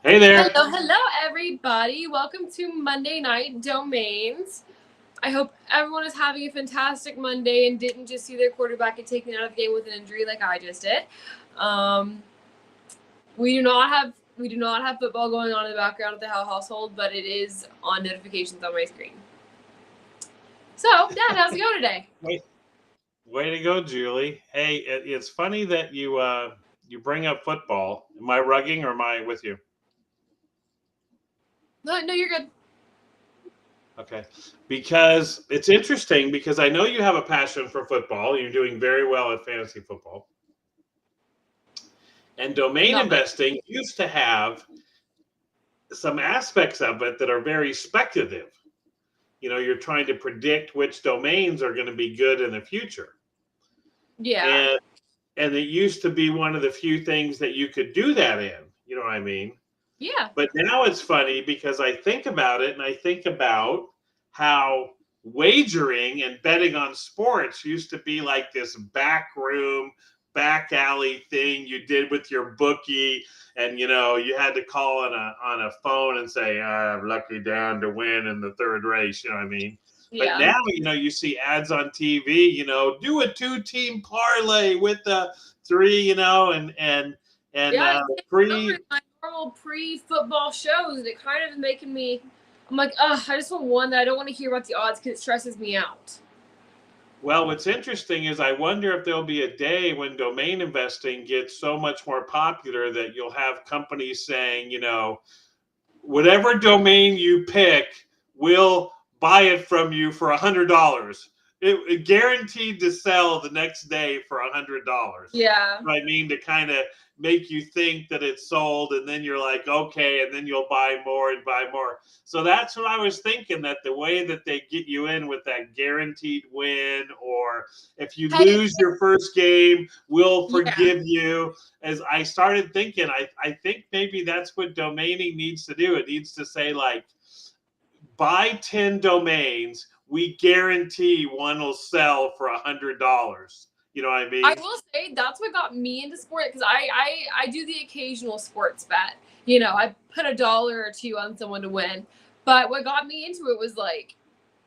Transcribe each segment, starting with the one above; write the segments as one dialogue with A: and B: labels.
A: Hey there.
B: Hello, hello, everybody. Welcome to Monday Night Domains. I hope everyone is having a fantastic Monday and didn't just see their quarterback get taken out of the game with an injury like I just did. Um, we do not have football going on in the background at the Howe household, but it is on notifications on my screen. So, Dad, how's it going today?
A: Way to go, Julie. Hey, it's funny that you bring up football. Am I rugging or am I with you?
B: No, you're good.
A: Okay. Because it's interesting because I know you have a passion for football. You're doing very well at fantasy football. And domain
B: Not much.
A: investing used to have some aspects of it that are very speculative. You're trying to predict which domains are going to be good in the future.
B: Yeah.
A: And and it used to be one of the few things that you could do that in. You know what I mean?
B: Yeah.
A: But now it's funny because I think about it and I think about how wagering and betting on sports used to be like this back room, back alley thing you did with your bookie. And you had to call on a phone and say, I'm lucky down to win in the third race. You know what I mean? But
B: Yeah.
A: now, you see ads on TV, do a two-team parlay with the three, and
B: Yeah, it's taking over
A: free.
B: my normal pre-football shows, and it kind of is making me. I'm like, ugh, I just want one that I don't want to hear about the odds because it stresses me out.
A: Well, what's interesting is I wonder if there'll be a day when domain investing gets so much more popular that you'll have companies saying, whatever domain you pick, we'll buy it from you for $100. It guaranteed to sell the next day for $100.
B: Yeah.
A: I mean, to kind of make you think that it's sold, and then you're like, okay, and then you'll buy more and buy more. So that's what I was thinking, that the way that they get you in with that guaranteed win, or if you
B: Hey,
A: lose your first game, we'll
B: yeah.
A: forgive you. As I started thinking, I think maybe that's what domaining needs to do. It needs to say, like, buy 10 domains, we guarantee one will sell for $100. You know what I
B: I
A: mean?
B: will say that's what got me into sport because I do the occasional sports bet. You know, I put $1 or $2 on someone to win, but what got me into it was like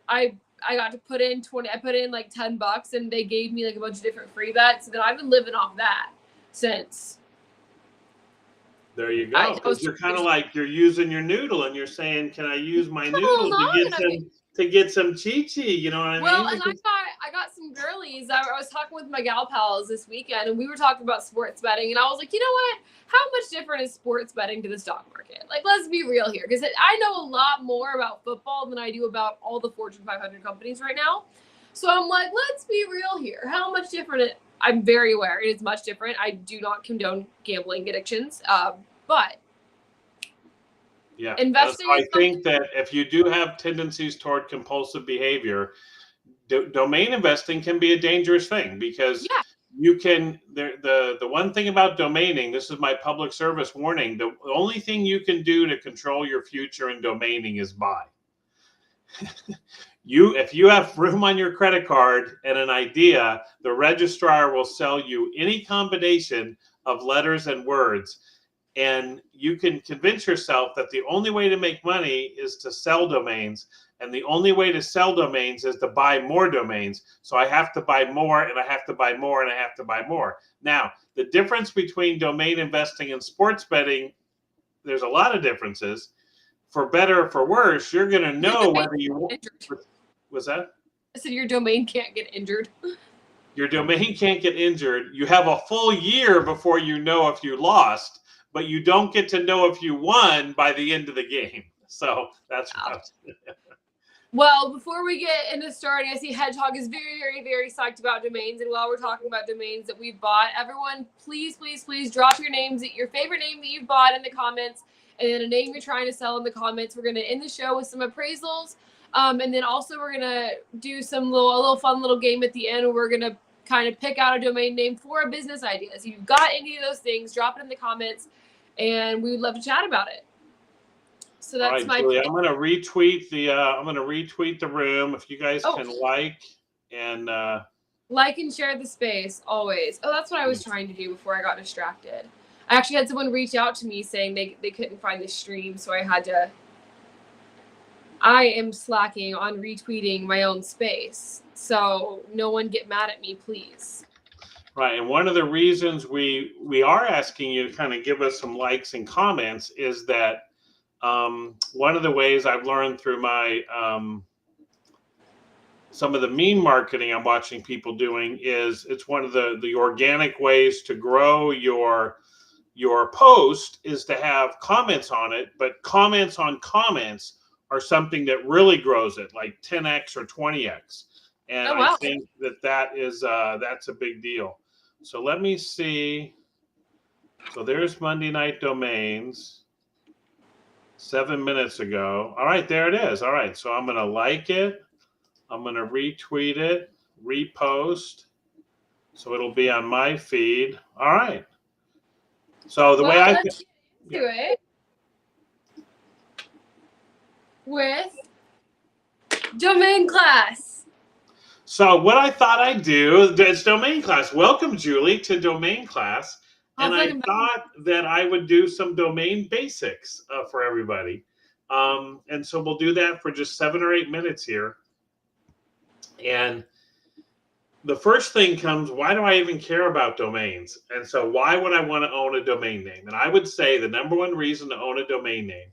B: I got to put in 20. I put in like $10, and they gave me like a bunch of different free bets. And then I've been living off that since.
A: There you
B: I
A: go. Because
B: was
A: you're kind of like you're using your noodle and you're saying, "Can I use my
B: hold
A: noodle to get
B: on. I mean,
A: some chi-chi?" You know what I
B: well,
A: mean?
B: and I got some girlies. I was talking with my gal pals this weekend, and we were talking about sports betting, and I was like, you know what? How much different is sports betting to the stock market? Like, let's be real here, because I know a lot more about football than I do about all the Fortune 500 companies right now. So I'm like, let's be real here. How much different? I'm very aware it is much different. I do not condone gambling addictions, but
A: Yeah. So
B: investing in
A: I
B: something,
A: think that if you do have tendencies toward compulsive behavior, domain investing can be a dangerous thing because
B: yeah,
A: you can the one thing about domaining, this is my public service warning, the only thing you can do to control your future in domaining is buy. If you have room on your credit card and an idea, the registrar will sell you any combination of letters and words, and you can convince yourself that the only way to make money is to sell domains, and the only way to sell domains is to buy more domains. So I have to buy more, and I have to buy more, and I have to buy more. Now, the difference between domain investing and sports betting, there's a lot of differences. For better or for worse, you're going to
B: your
A: know
B: domain
A: whether you
B: can't
A: want.
B: get injured.
A: Was that?
B: I said your domain can't get injured.
A: Your domain can't get injured. You have a full year before you know if you lost, but you don't get to know if you won by the end of the game. So that's what
B: Well, before we get into starting, I see Hedgehog is very, very, very psyched about domains. And while we're talking about domains that we've bought, everyone, please, please, please drop your favorite name that you've bought in the comments, and then a name you're trying to sell in the comments. We're going to end the show with some appraisals. And then also we're going to do a little fun little game at the end where we're going to kind of pick out a domain name for a business idea. So if you've got any of those things, drop it in the comments, and we would love to chat about it. So
A: All
B: that's
A: right,
B: my
A: Julie.
B: plan.
A: I'm gonna retweet the room if you guys
B: Oh,
A: can like and
B: like and share the space always. Oh, that's what I was trying to do before I got distracted. I actually had someone reach out to me saying they couldn't find the stream, so I am slacking on retweeting my own space. So no one get mad at me, please.
A: Right. And one of the reasons we are asking you to kind of give us some likes and comments is that one of the ways I've learned through my some of the meme marketing I'm watching people doing is it's one of the organic ways to grow your post is to have comments on it, but comments on comments are something that really grows it, like 10x or 20x. And
B: wow.
A: I think that is that's a big deal. So let me see. So there's Monday Night Domains 7 minutes ago. All right, there it is. All right, so I'm going to like it. I'm going to retweet it, repost. So it'll be on my feed. All right. So the way I
B: let's do it with domain class.
A: So what I thought I'd do is domain class. Welcome, Julie, to domain class. And I thought that I would do some domain basics for everybody. And so we'll do that for just 7 or 8 minutes here. And the first thing comes, why do I even care about domains? And so why would I want to own a domain name? And I would say the number one reason to own a domain name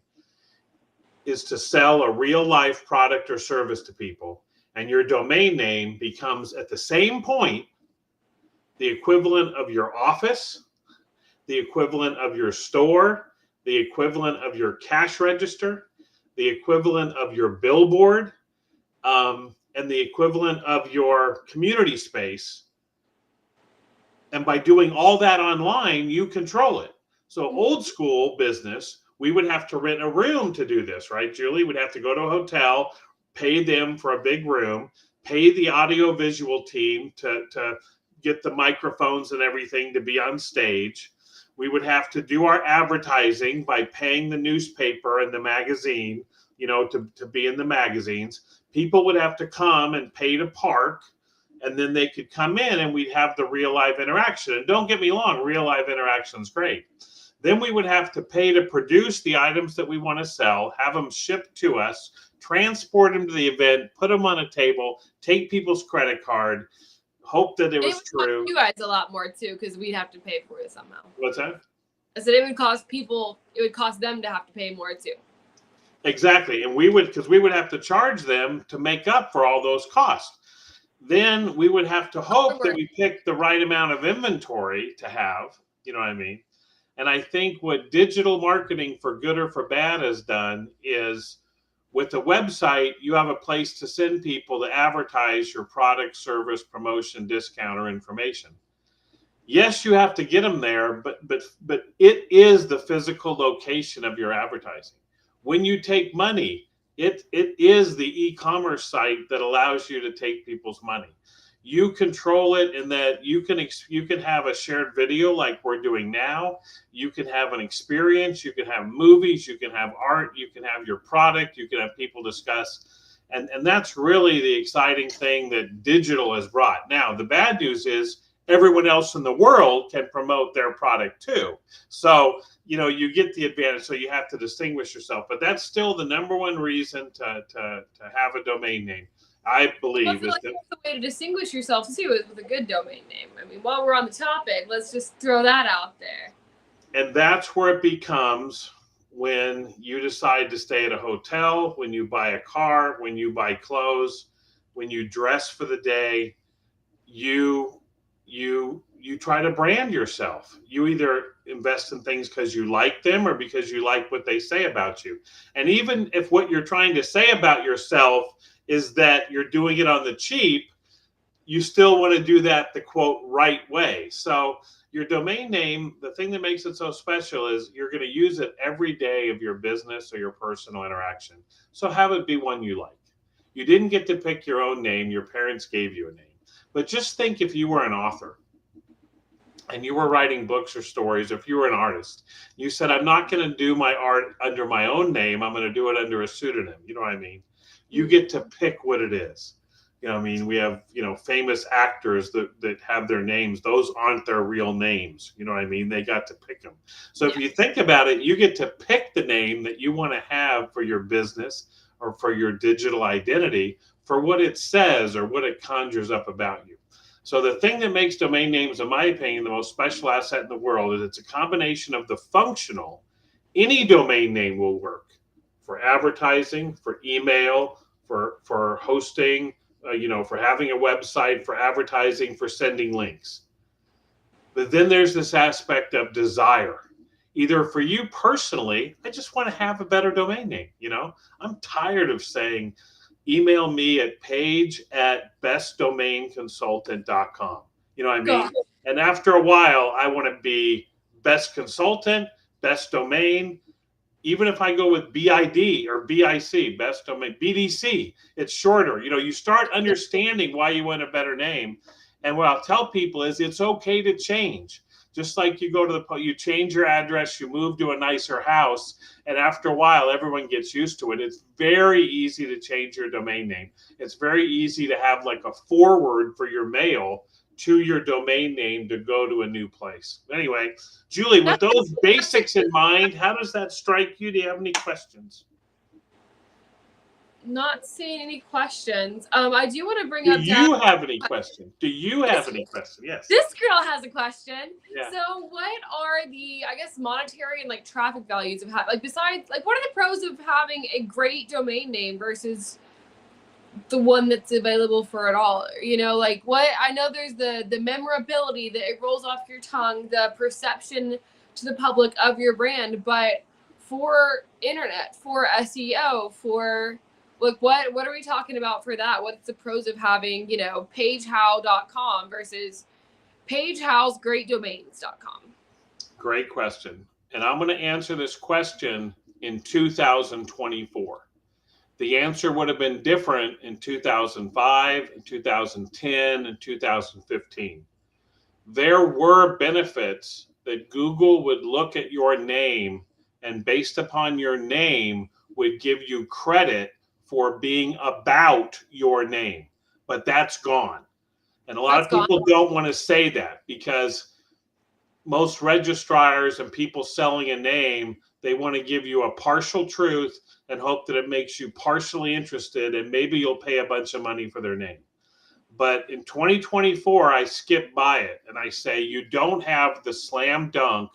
A: is to sell a real life product or service to people. And your domain name becomes at the same point the equivalent of your office, the equivalent of your store, the equivalent of your cash register, the equivalent of your billboard, and the equivalent of your community space. And by doing all that online, you control it. So old school business, we would have to rent a room to do this, right, Julie? We'd have to go to a hotel, pay them for a big room, pay the audio visual team to get the microphones and everything to be on stage. We would have to do our advertising by paying the newspaper and the magazine, to be in the magazines. People would have to come and pay to park, and then they could come in and we'd have the real live interaction. And don't get me wrong, real live interaction is great. Then we would have to pay to produce the items that we want to sell, have them shipped to us, transport them to the event, put them on a table, take people's credit card, hope that it was true.
B: Cost you guys a lot more too, because we'd have to pay for it somehow.
A: What's that?
B: I said it would cost them to have to pay more too.
A: Exactly. And because we would have to charge them to make up for all those costs. Then we would have to hope that we pick the right amount of inventory to have, you know what I mean? And I think what digital marketing for good or for bad has done is with the website, you have a place to send people to advertise your product, service, promotion, discount, or information. Yes, you have to get them there, but it is the physical location of your advertising. When you take money, it is the e-commerce site that allows you to take people's money. You control it in that you can have a shared video like we're doing now. You can have an experience. You can have movies. You can have art. You can have your product. You can have people discuss. And that's really the exciting thing that digital has brought. Now, the bad news is everyone else in the world can promote their product too. So, you get the advantage. So you have to distinguish yourself. But that's still the number one reason to have a domain name. I believe
B: that's the way to distinguish yourself too is with a good domain name. I mean, while we're on the topic, let's just throw that out there.
A: And that's where it becomes when you decide to stay at a hotel, when you buy a car, when you buy clothes, when you dress for the day, you try to brand yourself. You either invest in things because you like them or because you like what they say about you. And even if what you're trying to say about yourself is that you're doing it on the cheap, you still want to do that the quote right way. So your domain name, the thing that makes it so special is you're going to use it every day of your business or your personal interaction. So have it be one you like. You didn't get to pick your own name. Your parents gave you a name. But just think if you were an author and you were writing books or stories, if you were an artist, you said, I'm not going to do my art under my own name. I'm going to do it under a pseudonym. You know what I mean? You get to pick what it is. You know, I mean, we have, famous actors that have their names. Those aren't their real names. You know what I mean? They got to pick them. So if you think about it, you get to pick the name that you want to have for your business or for your digital identity for what it says or what it conjures up about you. So the thing that makes domain names, in my opinion, the most special asset in the world is it's a combination of the functional. Any domain name will work for advertising, for email, for hosting, for having a website, for advertising, for sending links. But then there's this aspect of desire. Either for you personally, I just want to have a better domain name. I'm tired of saying, email me at page@bestdomainconsultant.com. You know what I mean?
B: God.
A: And after a while, I want to be best consultant, best domain. Even if I go with BID or BIC, best domain, BDC, it's shorter. You start understanding why you want a better name. And what I'll tell people is it's okay to change. Just like you change your address, you move to a nicer house, and after a while, everyone gets used to it. It's very easy to change your domain name. It's very easy to have like a forward for your mail to your domain name to go to a new place. Anyway, Julie, with those basics in mind, how does that strike you? Do you have any questions?
B: Not seeing any questions. I do want to bring up.
A: Do you have any questions? Yes.
B: This girl has a question.
A: Yeah.
B: So, what are the, I guess, monetary and like traffic values of besides, what are the pros of having a great domain name versus the one that's available for it all? What I know, there's the memorability that it rolls off your tongue, the perception to the public of your brand, but for internet, for SEO, for what are we talking about for that? What's the pros of having, pagehow.com versus pagehowsgreatdomains.com?
A: Great question. And I'm going to answer this question in 2024. The answer would have been different in 2005, in 2010, and 2015. There were benefits that Google would look at your name and based upon your name would give you credit for being about your name, but that's gone. And a lot of people don't want to say that because most registrars and people selling a name, they want to give you a partial truth and hope that it makes you partially interested and maybe you'll pay a bunch of money for their name. But in 2024, I skip by it and I say, you don't have the slam dunk,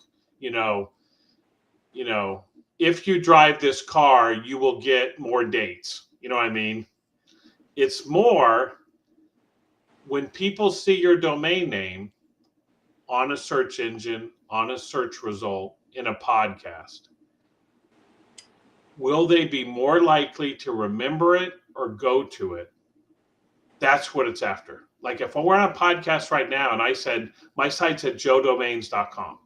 A: if you drive this car, you will get more dates. You know what I mean? It's more when people see your domain name on a search engine, on a search result, in a podcast, will they be more likely to remember it or go to it? That's what it's after. Like if we're on a podcast right now and I said, my site's at joedomains.com.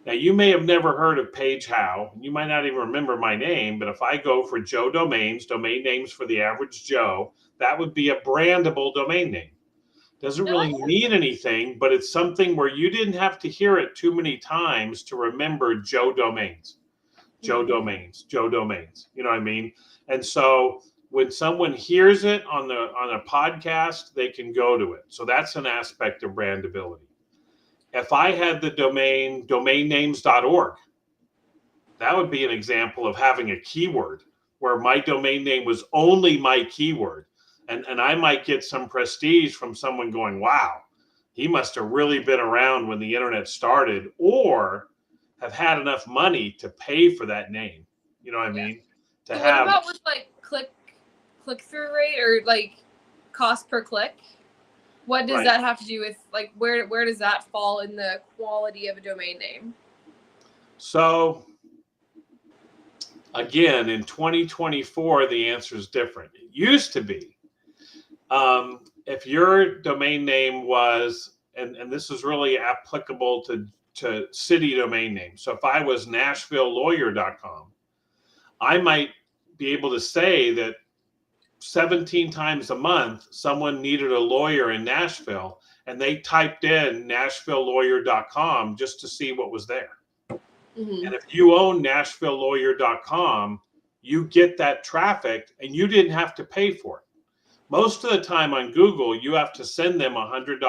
A: Now, you may have never heard of Page How. You might not even remember my name, but if I go for Joe Domains, domain names for the average Joe, that would be a brandable domain name. Doesn't really mean anything, but it's something where you didn't have to hear it too many times to remember Joe Domains. Joe Domains, Joe Domains. You know what I mean? And so when someone hears it on a podcast, they can go to it. So that's an aspect of brandability. If I had the domain domainnames.org, that would be an example of having a keyword where my domain name was only my keyword. And I might get some prestige from someone going, wow, he must have really been around when the internet started or have had enough money to pay for that name. You know what I mean?
B: What about with click-through rate or cost per click? What does that have to do with where does that fall in the quality of a domain name?
A: So again, in 2024, the answer is different. It used to be, if your domain name was, and this is really applicable to city domain names. So if I was NashvilleLawyer.com, I might be able to say that 17 times a month, someone needed a lawyer in Nashville and they typed in NashvilleLawyer.com just to see what was there. Mm-hmm. And if you own NashvilleLawyer.com, you get that traffic and you didn't have to pay for it. Most of the time on Google, you have to send them $100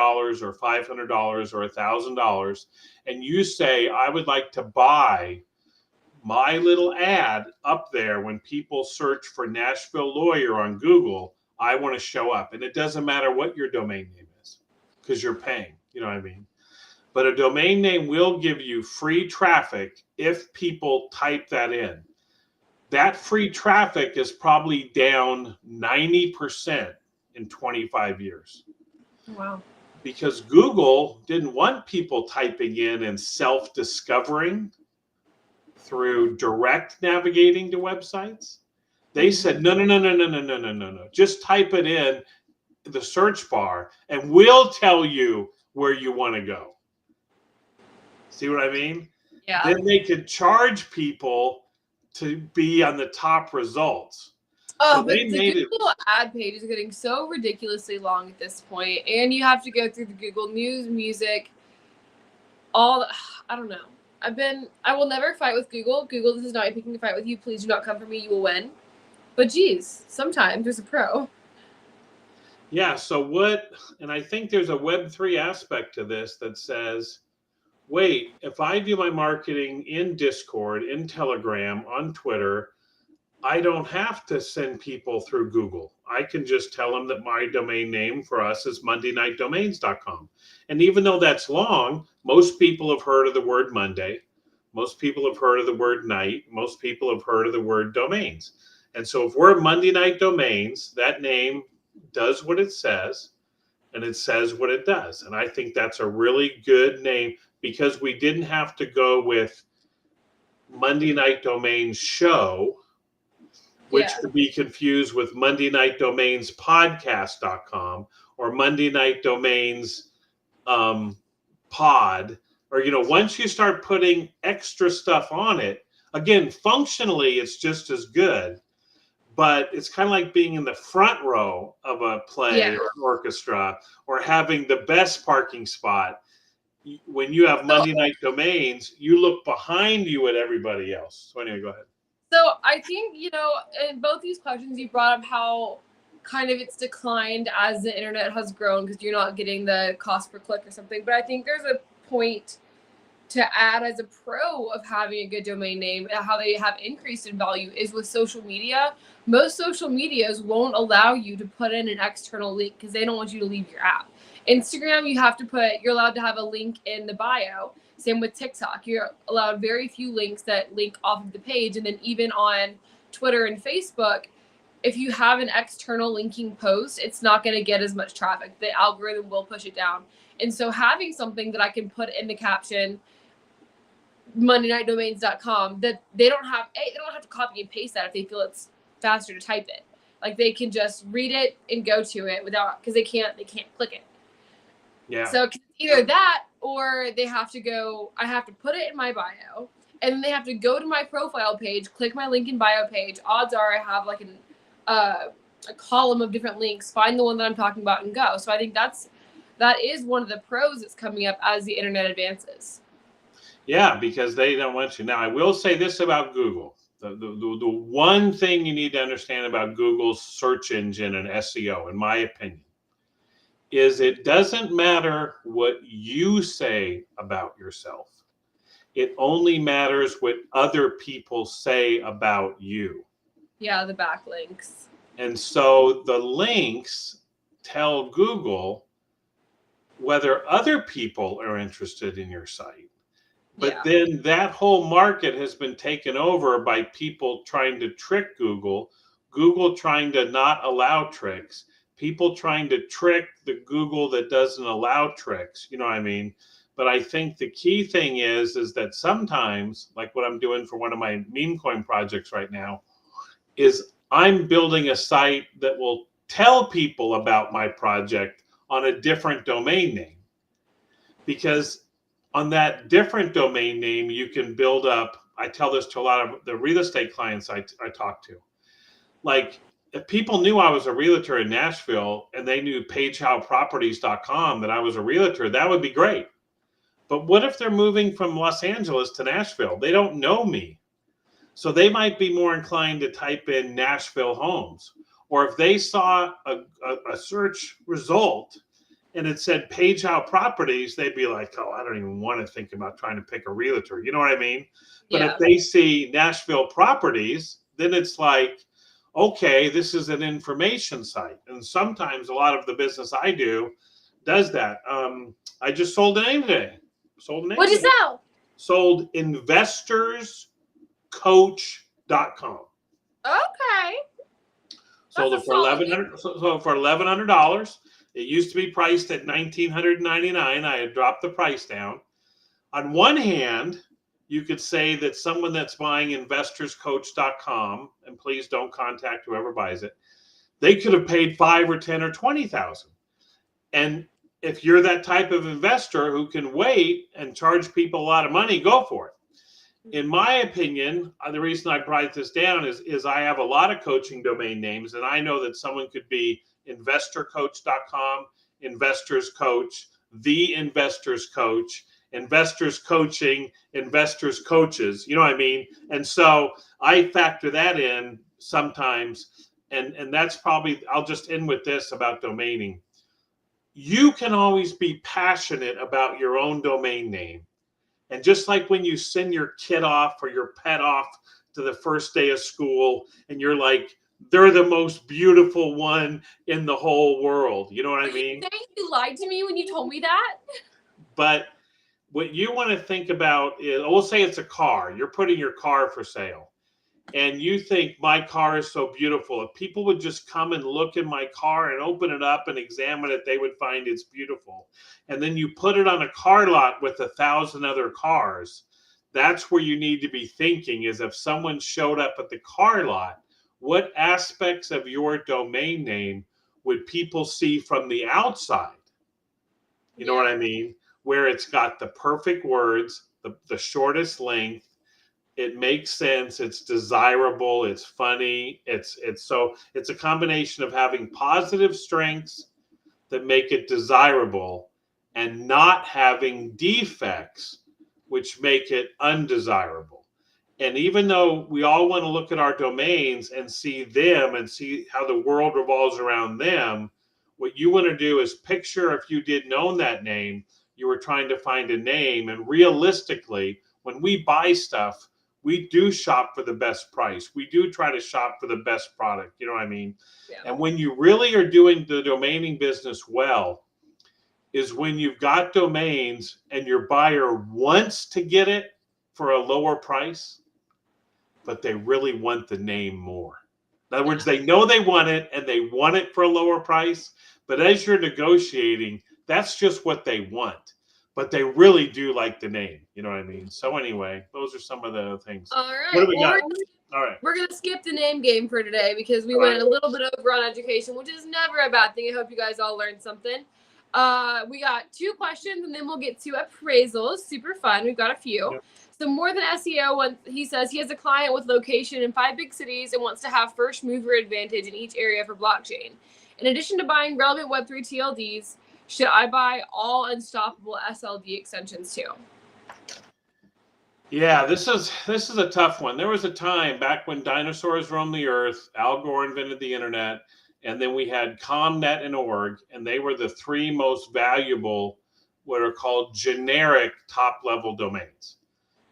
A: or $500 or $1,000, and you say, I would like to buy my little ad up there. When people search for Nashville lawyer on Google, I want to show up. And it doesn't matter what your domain name is, because you're paying, you know what I mean? But a domain name will give you free traffic if people type that in. That free traffic is probably down 90% in 25 years.
B: Wow.
A: Because Google didn't want people typing in and self-discovering through direct navigating to websites. They said, no, no, no, no, no, no, no, no, no, no. Just type it in the search bar and we'll tell you where you want to go. See what I mean?
B: Yeah.
A: Then they could charge people to be on the top results.
B: Oh,
A: So
B: but
A: they
B: the
A: made it.
B: Google ad page is getting so ridiculously long at this point, and you have to go through the Google News, music, all. I don't know. I will never fight with Google. Google, this is not picking a fight with you. Please do not come for me. You will win. But geez, sometimes there's a pro.
A: Yeah. So what? And I think there's a Web3 aspect to this that says, wait, if I do my marketing in Discord, in Telegram, on Twitter, I don't have to send people through Google. I can just tell them that my domain name for us is mondaynightdomains.com. And even though that's long, most people have heard of the word Monday. Most people have heard of the word night. Most people have heard of the word domains. And so if we're Monday Night Domains, that name does what it says and it says what it does. And I think that's a really good name because we didn't have to go with Monday Night Domains Show, which could be confused with Monday Night Domains podcast.com or Monday Night Domains pod. Or, once you start putting extra stuff on it, again, functionally, it's just as good. But it's kind of like being in the front row of a play or an orchestra or having the best parking spot. When you have Monday Night Domains, you look behind you at everybody else. So anyway, go ahead.
B: So I think, in both these questions, you brought up how kind of it's declined as the internet has grown because you're not getting the cost per click or something. But I think there's a point to add as a pro of having a good domain name, how they have increased in value is with social media. Most social medias won't allow you to put in an external link because they don't want you to leave your app. Instagram, you're allowed to have a link in the bio. Same with TikTok. You're allowed very few links that link off of the page. And then even on Twitter and Facebook, if you have an external linking post, it's not going to get as much traffic. The algorithm will push it down. And so having something that I can put in the caption, mondaynightdomains.com, that they don't have to copy and paste that if they feel it's faster to type it. Like they can just read it and go to it because they can't click it.
A: Yeah.
B: So either that or I have to put it in my bio and then they have to go to my profile page, click my link in bio page. Odds are I have like a column of different links, find the one that I'm talking about and go. So I think that is one of the pros that's coming up as the internet advances.
A: Yeah, because they don't want you. Now, I will say this about Google. The one thing you need to understand about Google's search engine and SEO, in my opinion, is it doesn't matter what you say about yourself. It only matters what other people say about you.
B: Yeah, the backlinks.
A: And so the links tell Google whether other people are interested in your site. But then that whole market has been taken over by people trying to trick Google trying to not allow tricks, people trying to trick the Google that doesn't allow tricks. You know what I mean? But I think the key thing is that sometimes, like what I'm doing for one of my meme coin projects right now, is I'm building a site that will tell people about my project on a different domain name. Because on that different domain name, you can build up. I tell this to a lot of the real estate clients I talk to. Like, if people knew I was a realtor in Nashville and they knew pagehowproperties.com that I was a realtor, that would be great. But what if they're moving from Los Angeles to Nashville? They don't know me. So they might be more inclined to type in Nashville homes. or if they saw a search result and it said Page Out Properties, they'd be like, oh, I don't even want to think about trying to pick a realtor. You know what I mean? But if they see Nashville Properties, then it's like, okay, this is an information site. And sometimes a lot of the business I do does that. I just sold a name today.
B: What'd you sell?
A: Sold investorscoach.com.
B: Okay.
A: Sold it for $1,100. So for $1,100. It used to be priced at $1,999. I had dropped the price down. On one hand, you could say that someone that's buying investorscoach.com, and please don't contact whoever buys it, they could have paid $5,000 or $10,000 or $20,000. And if you're that type of investor who can wait and charge people a lot of money, go for it. In my opinion, the reason I write this down is I have a lot of coaching domain names, and I know that someone could be investorcoach.com, investors coach, the investors coach, investors coaching, investors coaches. You know what I mean? And so I factor that in sometimes. And that's probably, I'll just end with this about domaining. You can always be passionate about your own domain name. And just like when you send your kid off or your pet off to the first day of school and you're like, they're the most beautiful one in the whole world. You know what I mean?
B: You lied to me when you told me that.
A: But what you want to think about is, we'll say it's a car. You're putting your car for sale. And you think my car is so beautiful. If people would just come and look in my car and open it up and examine it, they would find it's beautiful. And then you put it on a car lot with 1,000 other cars. That's where you need to be thinking, is if someone showed up at the car lot, what aspects of your domain name would people see from the outside? You know what I mean? Where it's got the perfect words, the shortest length, it makes sense, it's desirable, it's funny, it's a combination of having positive strengths that make it desirable and not having defects which make it undesirable. And even though we all want to look at our domains and see them and see how the world revolves around them, what you want to do is picture, if you didn't own that name, you were trying to find a name. And realistically, when we buy stuff, we do shop for the best price. We do try to shop for the best product. You know what I mean? Yeah. And when you really are doing the domaining business well, is when you've got domains and your buyer wants to get it for a lower price, but they really want the name more. In other words, they know they want it and they want it for a lower price, but as you're negotiating, that's just what they want. But they really do like the name. You know what I mean? So anyway, those are some of the things.
B: All right.
A: What do we got? All right.
B: We're going to skip the name game for today because we went a little bit over on education, which is never a bad thing. I hope you guys all learned something. We got 2 questions, and then we'll get to appraisals. Super fun. We've got a few. Yep. So more than SEO, he says he has a client with location in 5 big cities and wants to have first mover advantage in each area for blockchain. In addition to buying relevant Web3 TLDs, should I buy all unstoppable SLD extensions too?
A: Yeah, this is a tough one. There was a time back when dinosaurs roamed the earth, Al Gore invented the internet, and then we had ComNet and Org, and they were the 3 most valuable, what are called generic top-level domains.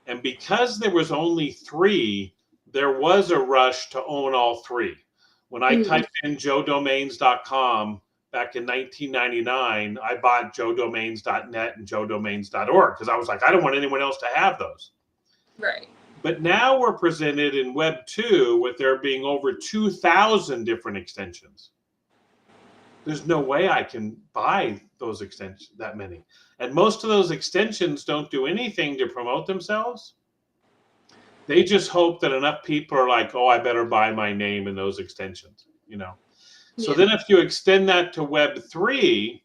A: And because there was only 3, there was a rush to own all 3. When I typed in joedomains.com, back in 1999, I bought joedomains.net and joedomains.org because I was like, I don't want anyone else to have those.
B: Right.
A: But now we're presented in Web 2 with there being over 2,000 different extensions. There's no way I can buy those extensions, that many. And most of those extensions don't do anything to promote themselves. They just hope that enough people are like, oh, I better buy my name in those extensions, you know. So then if you extend that to Web 3,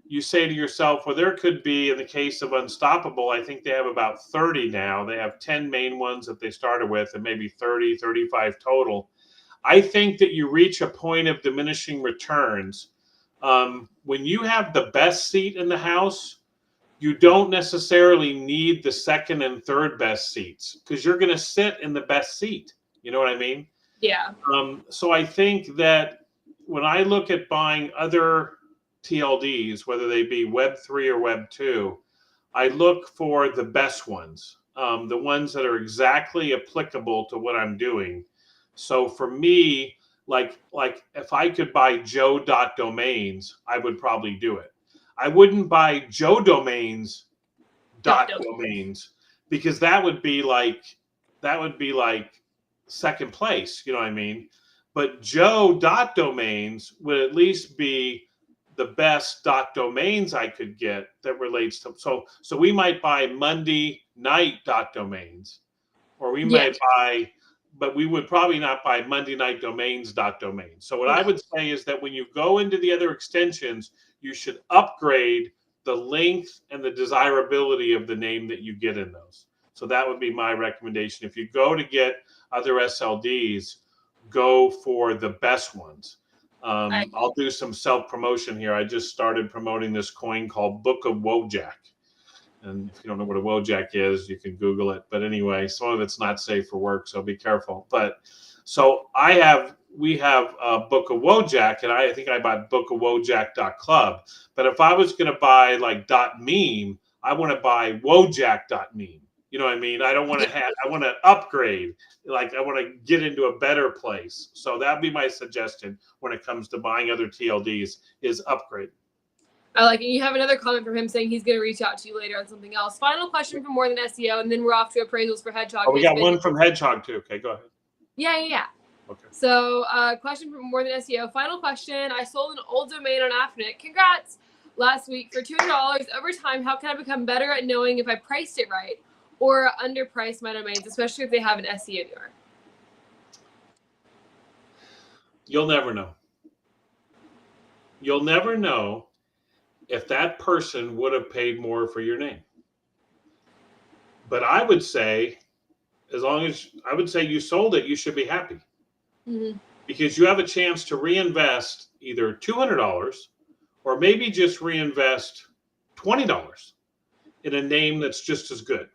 A: you say to yourself, well, there could be, in the case of Unstoppable, I think they have about 30 now. They have 10 main ones that they started with and maybe 30, 35 total. I think that you reach a point of diminishing returns. When you have the best seat in the house, you don't necessarily need the second and third best seats because you're going to sit in the best seat. You know what I mean?
B: Yeah.
A: So I think that when I look at buying other TLDs, whether they be Web3 or Web2, I look for the best ones, the ones that are exactly applicable to what I'm doing. So for me, like if I could buy Joe.domains, I would probably do it. I wouldn't buy Joe Domains .domains because that would be like second place, you know what I mean? But Joe.domains would at least be the best .domains I could get that relates to. So we might buy Monday night .domains, or we might buy, but we would probably not buy Monday night domains.domains. So what I would say is that when you go into the other extensions, you should upgrade the length and the desirability of the name that you get in those. So that would be my recommendation. If you go to get other SLDs, go for the best ones. I'll do some self-promotion here. I just started promoting this coin called Book of Wojak. And if you don't know what a Wojak is, you can Google it. But anyway, some of it's not safe for work, so be careful. But so we have a Book of Wojak, and I think I bought bookofwojak.club. But if I was going to buy like .meme, I want to buy Wojak.meme. You know what I mean? I don't want to have, I want to upgrade. Like I want to get into a better place. So that'd be my suggestion when it comes to buying other TLDs is upgrade.
B: I like it. You have another comment from him saying he's going to reach out to you later on something else. Final question from More Than SEO, and then we're off to appraisals for Hedgehog.
A: Oh, we got one from Hedgehog too. Okay, go ahead.
B: Yeah. Okay. So question from More Than SEO. Final question. I sold an old domain on Affinit. Congrats. Last week for $200 over time. How can I become better at knowing if I priced it right or underpriced my domains, especially if they have an SEO viewer?
A: You'll never know. You'll never know if that person would have paid more for your name. But I would say, as long as I would say you sold it, you should be happy. Mm-hmm. Because you have a chance to reinvest either $200 or maybe just reinvest $20 in a name that's just as good.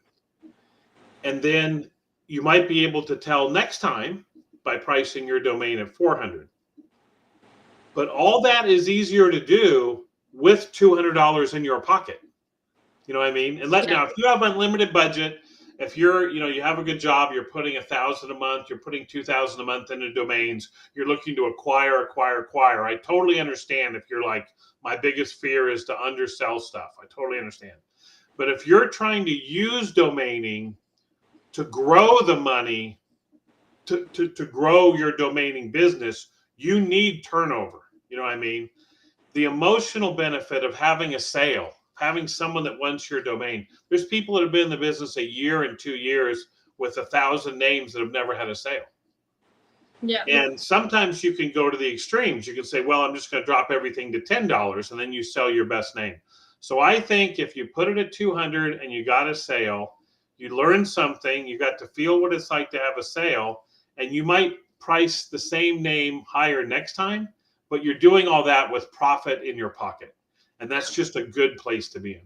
A: And then you might be able to tell next time by pricing your domain at $400. But all that is easier to do with $200 in your pocket. You know what I mean? And now, if you have unlimited budget, if you're, you have a good job, you're putting $1,000 a month, you're putting $2,000 a month into domains, you're looking to acquire. I totally understand if you're like, my biggest fear is to undersell stuff. I totally understand. But if you're trying to use domaining to grow the money, to grow your domaining business, you need turnover. You know what I mean? The emotional benefit of having a sale, having someone that wants your domain. There's people that have been in the business a year and 2 years with 1,000 names that have never had a sale. Yeah. And sometimes you can go to the extremes. You can say, well, I'm just going to drop everything to $10 and then you sell your best name. So I think if you put it at 200 and you got a sale, you learn something, you got to feel what it's like to have a sale, and you might price the same name higher next time, but you're doing all that with profit in your pocket. And that's just a good place to be in.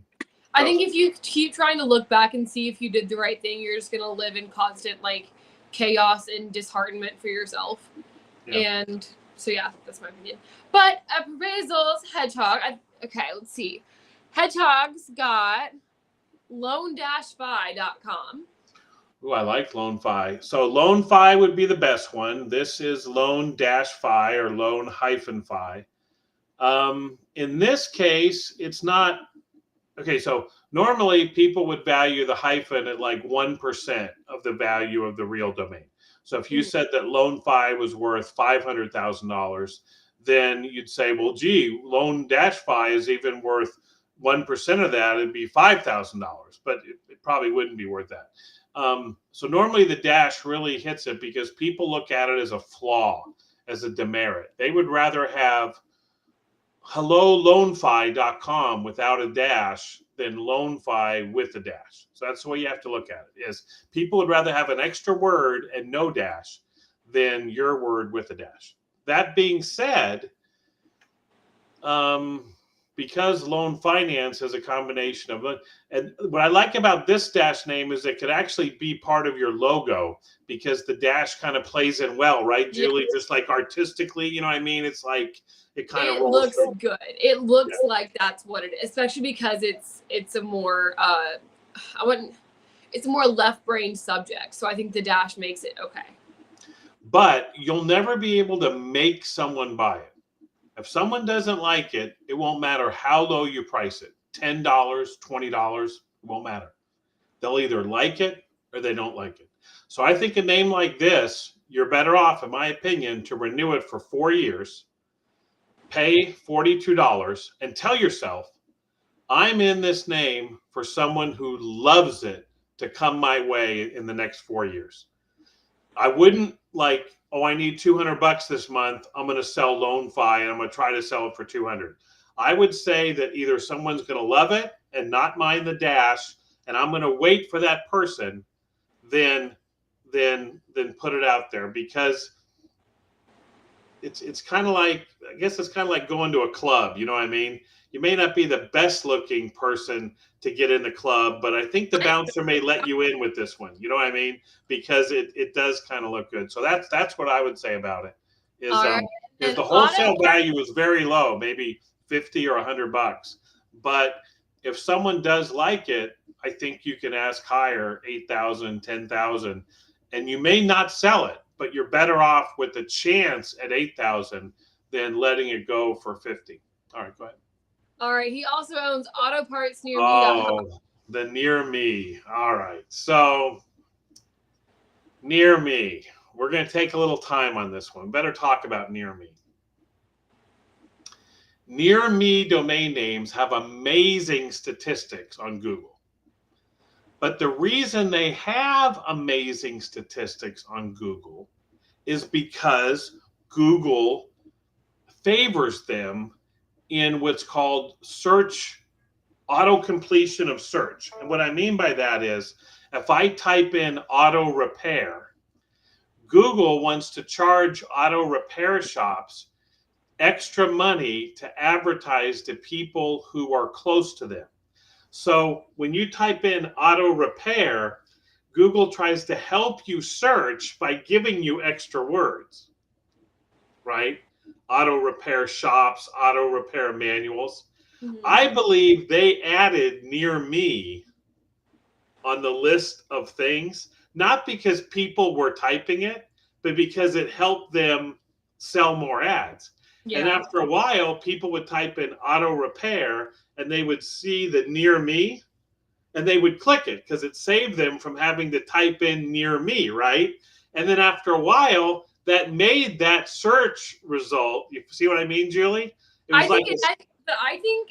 B: I think if you keep trying to look back and see if you did the right thing, you're just going to live in constant chaos and disheartenment for yourself. Yeah. And so, that's my opinion. But appraisals, Hedgehog. Okay, let's see. Hedgehog's got loan-fi.com.
A: Ooh, I like Loan-fi. So Loan-fi would be the best one. This is loan-fi or loan-fi. In this case, it's not. Okay, so normally people would value the hyphen at like 1% of the value of the real domain. So if you said that Loan-fi was worth $500,000, then you'd say, well, gee, Loan-fi is even worth 1% of that. It'd be $5,000, but it probably wouldn't be worth that. So normally the dash really hits it because people look at it as a flaw, as a demerit. They would rather have hello-loanfi.com without a dash than Loan-fi with a dash. So that's the way you have to look at it, is people would rather have an extra word and no dash than your word with a dash. That being said, because loan finance is a combination of it. And what I like about this dash name is it could actually be part of your logo because the dash kind of plays in well, right, Julie?
B: Yeah.
A: Just like artistically, you know what I mean? It's like it kind of
B: It
A: rolls
B: looks
A: through.
B: good. It looks like that's what it is, especially because it's a more it's a more left brain subject. So I think the dash makes it okay.
A: But you'll never be able to make someone buy it. If someone doesn't like it, it won't matter how low you price it. $10, $20, it won't matter. They'll either like it or they don't like it. So I think a name like this, you're better off, in my opinion, to renew it for 4 years, pay $42, and tell yourself, I'm in this name for someone who loves it to come my way in the next 4 years. I wouldn't like, oh, I need $200 this month. I'm going to sell LoanFi and I'm going to try to sell it for 200. I would say that either someone's going to love it and not mind the dash, and I'm going to wait for that person, then put it out there, because it's kind of like, I guess it's kind of like going to a club. You know what I mean? You may not be the best looking person to get in the club, but I think the bouncer may let you in with this one. You know what I mean? Because it does kind of look good. So that's what I would say about it. Is the wholesale value is very low, maybe 50 or $100. But if someone does like it, I think you can ask higher, 8,000, 10,000, and you may not sell it, but you're better off with the chance at 8,000 than letting it go for 50. All right, go ahead.
B: All right. He also owns auto parts near me.
A: Oh, the near me. All right. So near me. We're going to take a little time on this one. Better talk about near me. Near me domain names have amazing statistics on Google. But the reason they have amazing statistics on Google is because Google favors them in what's called search auto completion of search. And what I mean by that is, if I type in auto repair, Google wants to charge auto repair shops extra money to advertise to people who are close to them. So when you type in auto repair, Google tries to help you search by giving you extra words, right? Auto repair shops, auto repair manuals. Mm-hmm. I believe they added near me on the list of things, not because people were typing it, but because it helped them sell more ads. Yeah. And after a while, people would type in auto repair and they would see the near me and they would click it because it saved them from having to type in near me, right? And then after a while, that made that search result. You see what I mean, Julie? It was
B: I think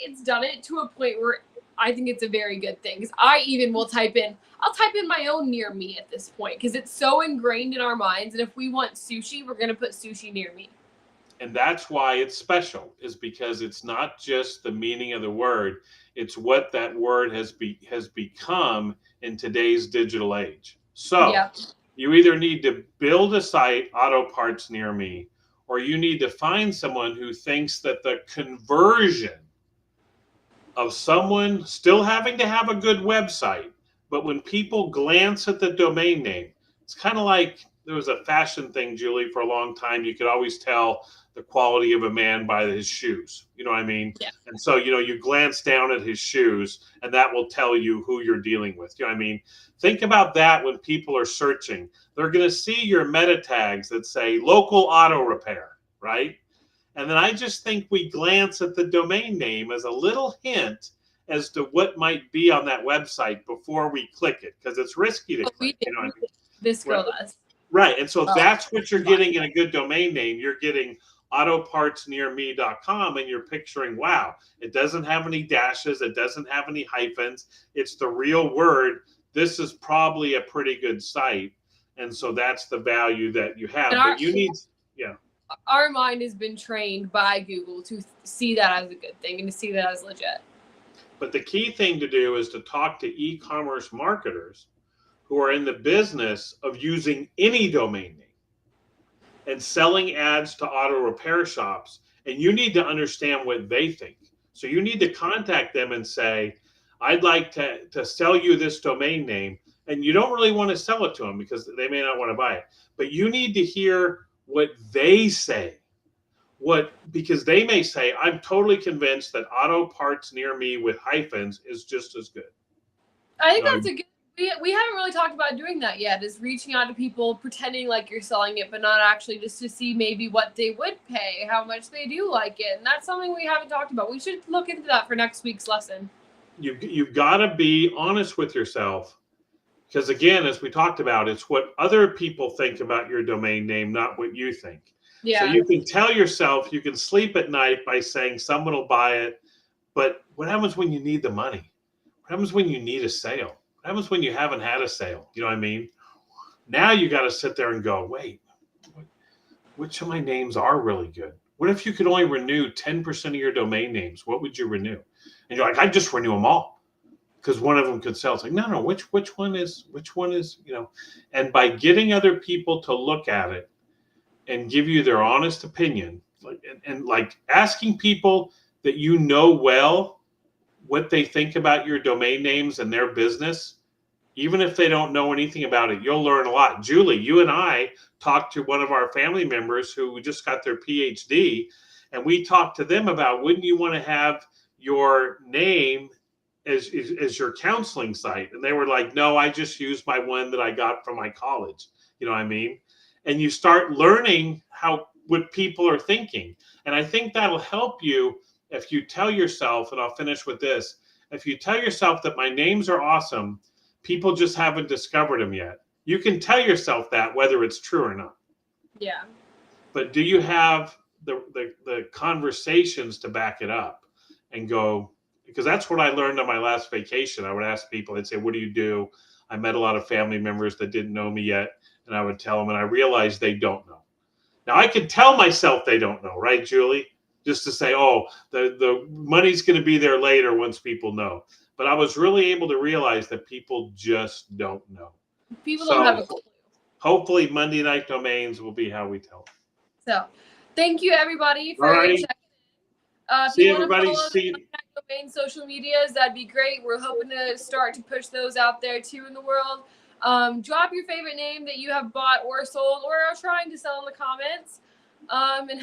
B: it's done it to a point where I think it's a very good thing. Because I even will I'll type in my own near me at this point because it's so ingrained in our minds. And if we want sushi, we're going to put sushi near me.
A: And that's why it's special, is because it's not just the meaning of the word. It's what that word has become in today's digital age. So you either need to build a site, auto parts near me, or you need to find someone who thinks that the conversion of someone still having to have a good website, but when people glance at the domain name, it's kind of like there was a fashion thing, Julie, for a long time. You could always tell the quality of a man by his shoes. You know what I mean? Yeah. And so, you glance down at his shoes and that will tell you who you're dealing with. You know what I mean? Think about that when people are searching. They're going to see your meta tags that say local auto repair, right? And then I just think we glance at the domain name as a little hint as to what might be on that website before we click it, because it's risky to click. You know what I mean?
B: This girl does.
A: Right. And so that's what you're getting in a good domain name. You're getting autopartsnearme.com and you're picturing, wow, it doesn't have any dashes. It doesn't have any hyphens. It's the real word. This is probably a pretty good site. And so that's the value that you have. But you need,
B: our mind has been trained by Google to see that as a good thing and to see that as legit.
A: But the key thing to do is to talk to e-commerce marketers who are in the business of using any domain name and selling ads to auto repair shops. And you need to understand what they think. So you need to contact them and say, I'd like to sell you this domain name. And you don't really want to sell it to them because they may not want to buy it. But you need to hear what they say. Because they may say, I'm totally convinced that auto parts near me with hyphens is just as good.
B: I think that's a good. We haven't really talked about doing that yet. Is reaching out to people, pretending like you're selling it, but not actually, just to see maybe what they would pay, how much they do like it, and that's something we haven't talked about. We should look into that for next week's lesson.
A: You've got to be honest with yourself, because again, as we talked about, it's what other people think about your domain name, not what you think.
B: Yeah.
A: So you can tell yourself, you can sleep at night by saying someone will buy it, but what happens when you need the money? What happens when you need a sale? What happens when you haven't had a sale? You know what I mean? Now you got to sit there and go, wait, which of my names are really good? What if you could only renew 10% of your domain names? What would you renew? And you're like, I just renew them all because one of them could sell. It's like, no, which one is, you know? And by getting other people to look at it and give you their honest opinion, and like asking people that you know well what they think about your domain names and their business, even if they don't know anything about it, you'll learn a lot. Julie, you and I talked to one of our family members who just got their PhD, and we talked to them about, wouldn't you want to have your name as your counseling site? And they were like, no, I just use my one that I got from my college. You know what I mean? And you start learning what people are thinking. And I think that'll help you if you tell yourself, and I'll finish with this, if you tell yourself that my names are awesome, people just haven't discovered them yet. You can tell yourself that whether it's true or not.
B: Yeah.
A: But do you have the conversations to back it up and go, because that's what I learned on my last vacation. I would ask people, I'd say, what do you do? I met a lot of family members that didn't know me yet. And I would tell them, and I realized they don't know. Now I can tell myself they don't know, right, Julie? Just to say, oh, the money's going to be there later once people know. But I was really able to realize that people just don't know.
B: People don't have a clue.
A: Hopefully Monday Night Domains will be how we tell them.
B: So thank you, everybody, for checking in.
A: See everybody. See
B: Domain social medias, that'd be great. We're hoping to start to push those out there too in the world. Drop your favorite name that you have bought or sold or are trying to sell in the comments. And